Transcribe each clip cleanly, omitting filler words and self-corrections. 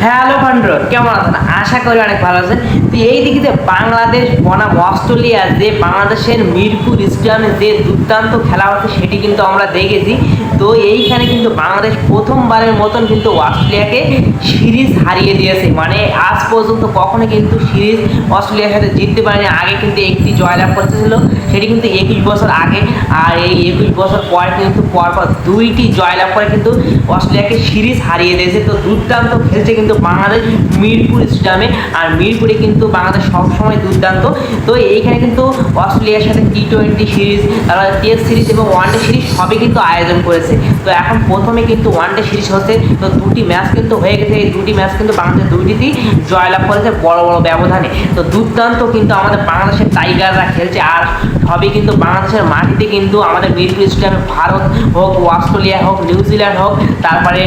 Hello বন্ধুরা, কেমন আছেন? আশা করি অনেক ভালো আছেন। তো এই দিকে যে বাংলাদেশ বনাম অস্ট্রেলিয়া, যে বাংলাদেশের মিরপুর স্টেডিয়ামে যে দুর্দান্ত খেলা হচ্ছে সেটি কিন্তু আমরা দেখেছি। তো এইখানে কিন্তু বাংলাদেশ প্রথমবারের মতন কিন্তু অস্ট্রেলিয়াকে সিরিজ হারিয়ে দিয়েছে। মানে আজ পর্যন্ত কখনো কিন্তু সিরিজ অস্ট্রেলিয়ার সাথে জিততে পারেনি। আগে কিন্তু একটি জয়লাভ করেছিল, সেটি কিন্তু 21 বছর আগে। আর এই 21 বছর পর কিন্তু পরপর দুইটি জয়লাভ করে কিন্তু অস্ট্রেলিয়াকে সিরিজ হারিয়ে দিয়েছে। তো দুর্দান্ত খেলছে কিন্তু বাংলাদেশ মিরপুর স্টেডিয়ামে। আর মিরপুরে কিন্তু বাংলাদেশ সবসময় দুর্দান্ত। তো এইখানে কিন্তু অস্ট্রেলিয়ার সাথে টি-20 সিরিজ, তারপরে টেস্ট সিরিজ এবং ওয়ানডে সিরিজ সবই কিন্তু আয়োজন করেছে। তো এখন প্রথমে কিন্তু ওয়ানডে সিরিজ হচ্ছে। তো দুটি ম্যাচ কিন্তু হয়ে গেছে। এই দুটি ম্যাচ কিন্তু বাংলাদেশ দুইটিতেই জয়লাভ করেছে বড় বড় ব্যবধানে। তো দুর্দান্ত কিন্তু আমাদের বাংলাদেশের টাইগাররা খেলছে। আর সবই কিন্তু বাংলাদেশের মাটিতে কিন্তু আমাদের মিরপুর স্টেডিয়ামে ভারত হোক, অস্ট্রেলিয়া হোক, নিউজিল্যান্ড হোক, তারপরে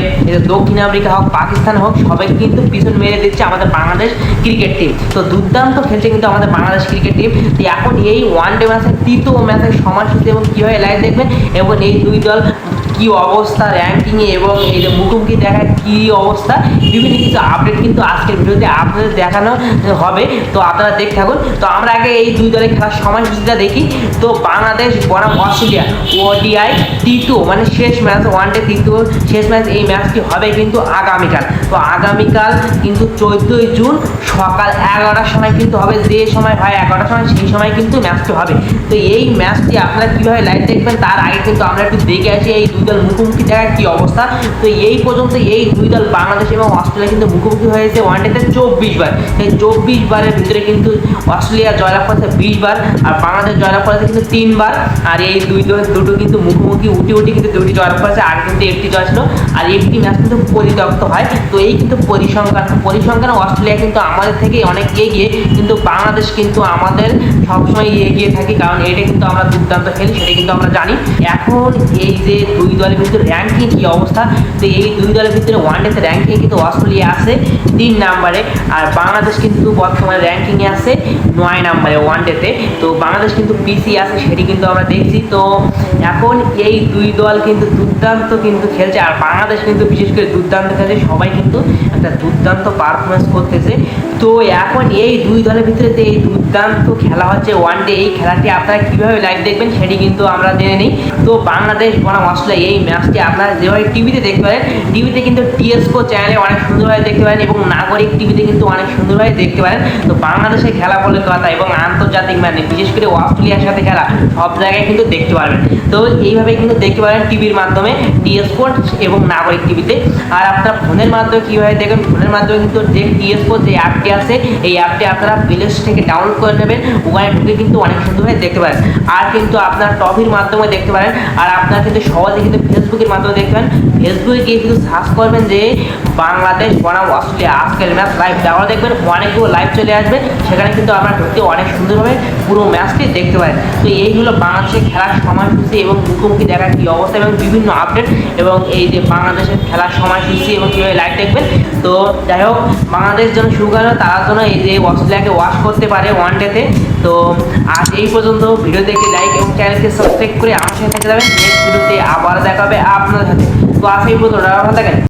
দক্ষিণ আফ্রিকা হোক, পাকিস্তান হোক, সবাই কিন্তু পিছন মেরে দিচ্ছে আমাদের বাংলাদেশ ক্রিকেট টিম। তো দুর্দান্ত খেলছে কিন্তু আমাদের বাংলাদেশ ক্রিকেট টিম। তো এখন এই ওয়ানডে ম্যাচের তৃতীয় ম্যাচের সময়সূচি এবং কীভাবে লাইভ দেখবেন এবং এই দুই দল কি অবস্থা র্যাঙ্কিংয়ে এবং এই যে মুখোমুখি দেখার কী অবস্থা, বিভিন্ন কিছু আপডেট কিন্তু আজকের ভিডিওতে আপনাদের দেখানো হবে। তো আপনারা দেখতে থাকুন। তো আমরা আগে এই দুই দলের খেলার সময়সূচিটা দেখি। তো বাংলাদেশ বনাম অস্ট্রেলিয়া ওডিআই তৃতীয়, মানে শেষ ম্যাচ, ওয়ানডে তৃতীয় শেষ ম্যাচ। এই ম্যাচটি হবে কিন্তু আগামীকাল। তো আগামীকাল কিন্তু 14 জুন সকাল 11টার সময় কিন্তু হবে। যে সময় হয় 11টার সময়, সেই সময় কিন্তু ম্যাচটি হবে। তো এই ম্যাচটি আপনারা কীভাবে লাইভ দেখবেন তার আগে কিন্তু আমরা একটু দেখে আসি এই দুই দল মুখোমুখি দেখার কী অবস্থা। তো এই পর্যন্ত এই দুই দল বাংলাদেশ এবং অস্ট্রেলিয়া কিন্তু মুখোমুখি হয়েছে ওয়ানডেতে 24 বার। এই 24 বারের ভিতরে কিন্তু অস্ট্রেলিয়া জয়লাভ করেছে 20 বার, আর বাংলাদেশ জয়লাভ করেছে কিন্তু 3 বার। আর এই দুই দল দুটো কিন্তু মুখোমুখি উঠি কিন্তু দুটি জয়লাভ করেছে। আগে কিন্তু একটি জয় ছিল, আর একটি ম্যাচ কিন্তু পরিত্যক্ত হয়। তো এই কিন্তু পরিসংখ্যান অস্ট্রেলিয়া কিন্তু আমাদের থেকে অনেক এগিয়ে, কিন্তু বাংলাদেশ কিন্তু আমাদের সবসময় এগিয়ে থাকি, কারণ এটা কিন্তু আমরা দুর্দান্ত খেলি, সেটা কিন্তু আমরা জানি। এখন এই যে দুই দলের ভিতরে র্যাঙ্কিং কী অবস্থা, তো এই দুই দলের ভিতরে ওয়ানডেতে র্যাঙ্কিং কিন্তু অস্ট্রেলিয়া আছে 3 নম্বরে, আর বাংলাদেশ কিন্তু বর্তমানে র্যাঙ্কিংয়ে আছে 9 নম্বরে ওয়ানডেতে। তো বাংলাদেশ কিন্তু পিছিয়ে আছে, সেটি কিন্তু আমরা দেখছি। তো এখন এই দুই দল কিন্তু দুর্দান্ত কিন্তু খেলছে, আর বাংলাদেশ কিন্তু বিশেষ করে দুর্দান্ত খেলছে। সবাই কিন্তু একটা দুর্দান্ত পারফরমেন্স করতেছে। তো এখন এই দুই দলের ভিতরে যে এই দুর্দান্ত খেলা হচ্ছে ওয়ানডে, এই খেলাটি আপনারা কীভাবে লাইভ দেখবেন সেটি কিন্তু আমরা জেনে নিই। তো বাংলাদেশ বনাম অস্ট্রেলিয়া এই ম্যাচটি আপনারা যেভাবে টিভিতে দেখতে পারেন, টিভিতে কিন্তু টিএসকো চ্যানেলে অনেক সুন্দরভাবে দেখতে পারেন এবং নাগরিক টিভিতে কিন্তু অনেক সুন্দরভাবে দেখতে পারেন। তো বাংলাদেশের খেলা বলে কথা এবং আন্তর্জাতিক মানে বিশেষ করে অস্ট্রেলিয়ার সাথে খেলা সব জায়গায় কিন্তু দেখতে পারবেন। তো এইভাবে কিন্তু দেখতে পারেন টিভির মাধ্যমে, টিএসকো এবং নাগরিক টিভিতে। আর আপনার ফোনের মাধ্যমে কীভাবে দেখবেন, ফোনের মাধ্যমে কিন্তু যে টিএসকো যে অ্যাপটি আছে, এই অ্যাপটি আপনারা প্লে স্টোর থেকে ডাউনলোড করে নেবেন। ওখানে ঢুকে কিন্তু অনেক সুন্দরভাবে দেখতে পারেন। আর কিন্তু আপনার টপির মাধ্যমে দেখতে পারেন। আর আপনার কিন্তু সহজে কিন্তু ফেসবুকের মাধ্যমে দেখতে পারেন। ফেসবুকে গিয়ে কিন্তু সার্চ করবেন যে বাংলাদেশ বনাম অস্ট্রেলিয়া আজকের ম্যাচ লাইভ, তাহলে দেখবেন অনেকগুলো লাইভ চলে আসবে। সেখানে কিন্তু আপনারা ঢুকতে অনেক সুন্দরভাবে পুরো ম্যাচটি দেখতে পারেন। তো এই হলো বাংলাদেশের খেলার সময়সূচি এবং মুখোমুখি দেখার কী অবস্থা এবং বিভিন্ন আপডেট এবং এই যে বাংলাদেশের খেলার সময়সূচি এবং কীভাবে লাইভ দেখবেন। তো যাই হোক, বাংলাদেশ যেন সুগানো তার জন্য এই যে অস্ট্রেলিয়াকে ওয়াশ করতে পারে ওয়ানডেতে। তো আজ এই পর্যন্ত। ভিডিও দেখে লাইক এবং চ্যানেলকে সাবস্ক্রাইব করে আমার সাথে থেকে যাবেন। নেক্সট ভিডিওতে আবার দেখা হবে আপনাদের সাথে। তো আজ এই পর্যন্ত, ভালো থাকেন।